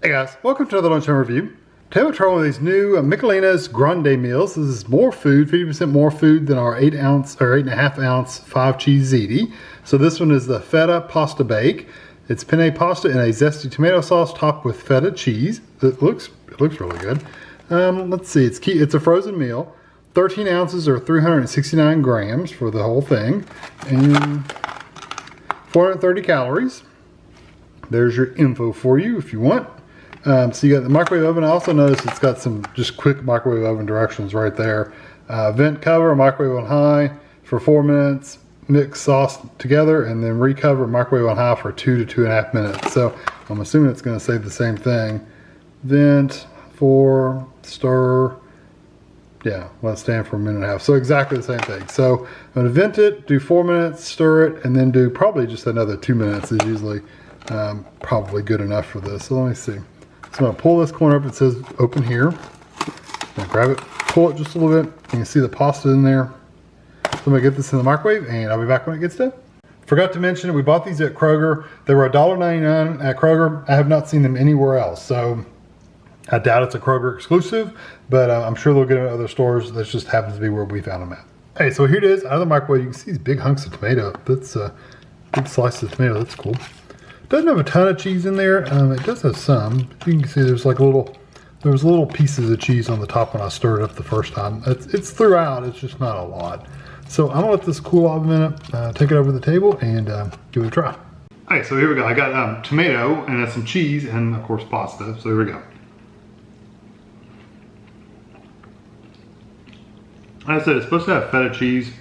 Hey guys, welcome to another Lunchtime review. Today we're trying one of these new Michelina's Grande meals. This is more food, 50% more food than our 8.5 ounce 5 cheese ziti. So this one is the Feta pasta bake. It's penne pasta in a zesty tomato sauce topped with feta cheese. It looks really good. Let's see, it's a frozen meal. 13 ounces or 369 grams for the whole thing. And 430 calories. There's your info for you if you want. So you got the microwave oven. I also noticed it's got some just quick microwave oven directions right there. Vent cover, microwave on high for 4 minutes, mix sauce together, and then recover, microwave on high for 2 to 2.5 minutes. So I'm assuming it's going to say the same thing. Vent, for, stir, yeah, let it stand for 1.5 minutes. So exactly the same thing. So I'm going to vent it, do 4 minutes, stir it, and then do probably just another 2 minutes is usually probably good enough for this. So let me see. So I'm going to pull this corner up. It says open here. I'm going to grab it, pull it just a little bit. You can see the pasta in there. So I'm going to get this in the microwave and I'll be back when it gets done. Forgot to mention, we bought these at Kroger. They were $1.99 at Kroger. I have not seen them anywhere else. So I doubt it's a Kroger exclusive, but I'm sure they'll get them at other stores. That just happens to be where we found them at. Hey, so here it is out of the microwave. You can see these big hunks of tomato. That's a big slice of tomato. That's cool. Doesn't have a ton of cheese in there. It does have some. You can see there's like little pieces of cheese on the top when I stirred it up the first time. It's throughout, it's just not a lot. So I'm gonna let this cool off a minute, take it over to the table and give it a try. All right, so here we go. I got tomato and some cheese and of course pasta. So here we go. Like I said, it's supposed to have feta cheese.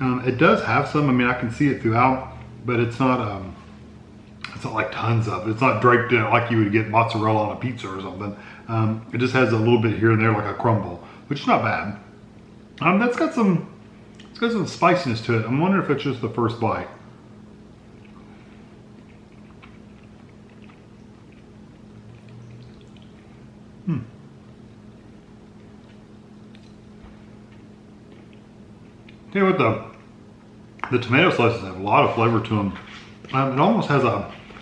It does have some. I mean, I can see it throughout, but it's not like tons of it. It's not draped in it like you would get mozzarella on a pizza or something. It just has a little bit here and there like a crumble, which is not bad. It's got some spiciness to it. I'm wondering if it's just the first bite. Tell you what, the tomato slices have a lot of flavor to them. It almost has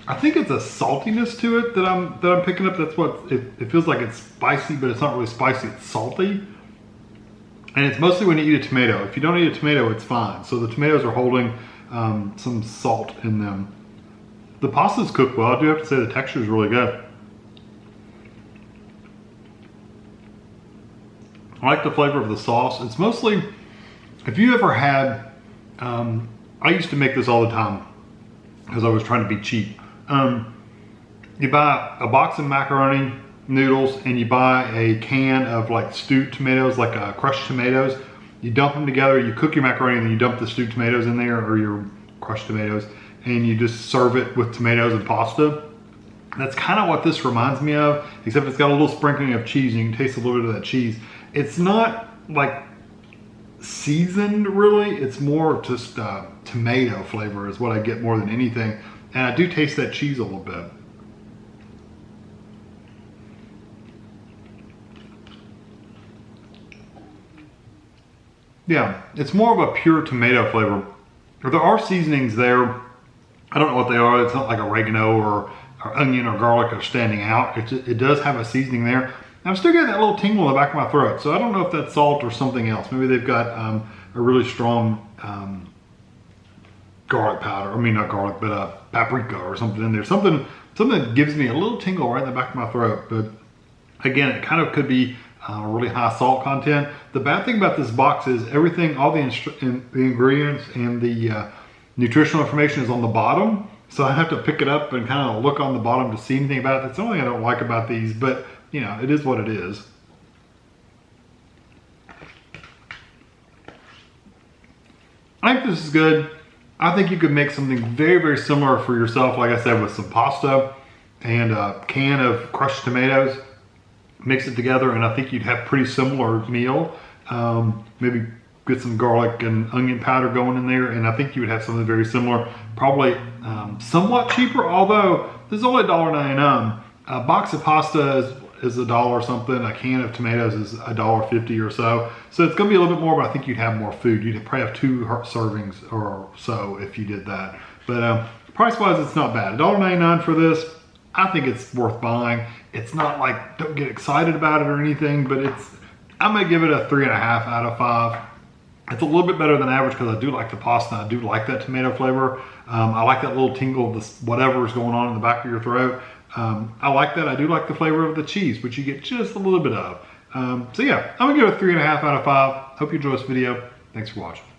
I think it's a saltiness to it that I'm picking up. That's what it feels like. It's spicy, but it's not really spicy. It's salty, and it's mostly when you eat a tomato. If you don't eat a tomato, it's fine. So the tomatoes are holding some salt in them. The pasta's cooked well. I do have to say the texture is really good. I like the flavor of the sauce. It's mostly, if you ever had, I used to make this all the time because I was trying to be cheap. You buy a box of macaroni noodles and you buy a can of like stewed tomatoes, like crushed tomatoes. You dump them together, you cook your macaroni and then you dump the stewed tomatoes in there or your crushed tomatoes and you just serve it with tomatoes and pasta. That's kind of what this reminds me of, except it's got a little sprinkling of cheese and you can taste a little bit of that cheese. It's not like seasoned really, it's more just tomato flavor is what I get more than anything. And I do taste that cheese a little bit. Yeah, it's more of a pure tomato flavor. There are seasonings there. I don't know what they are. It's not like oregano or onion or garlic are standing out. It does have a seasoning there. I'm still getting that little tingle in the back of my throat. So I don't know if that's salt or something else. Maybe they've got a really strong garlic powder. I mean, not garlic, but paprika or something in there. Something that gives me a little tingle right in the back of my throat. But again, it kind of could be really high salt content. The bad thing about this box is everything, all the ingredients and the nutritional information is on the bottom. So I have to pick it up and kind of look on the bottom to see anything about it. That's the only thing I don't like about these, but you know, it is what it is. I think this is good. I think you could make something very, very similar for yourself, like I said, with some pasta and a can of crushed tomatoes. Mix it together and I think you'd have pretty similar meal. Maybe get some garlic and onion powder going in there and I think you would have something very similar. Probably somewhat cheaper, although this is only $1.99. A box of pasta is $1 or something. A can of tomatoes is $1.50 or so. So it's gonna be a little bit more, but I think you'd have more food. You'd probably have 2 servings or so if you did that. But price-wise, it's not bad. $1.99 for this. I think it's worth buying. It's not like, don't get excited about it or anything, but I'm gonna give it a 3.5 out of 5. It's a little bit better than average because I do like the pasta. I do like that tomato flavor. I like that little tingle of this whatever is going on in the back of your throat. I like that. I do like the flavor of the cheese, which you get just a little bit of. So yeah, I'm gonna give it a 3.5 out of 5. Hope you enjoy this video. Thanks for watching.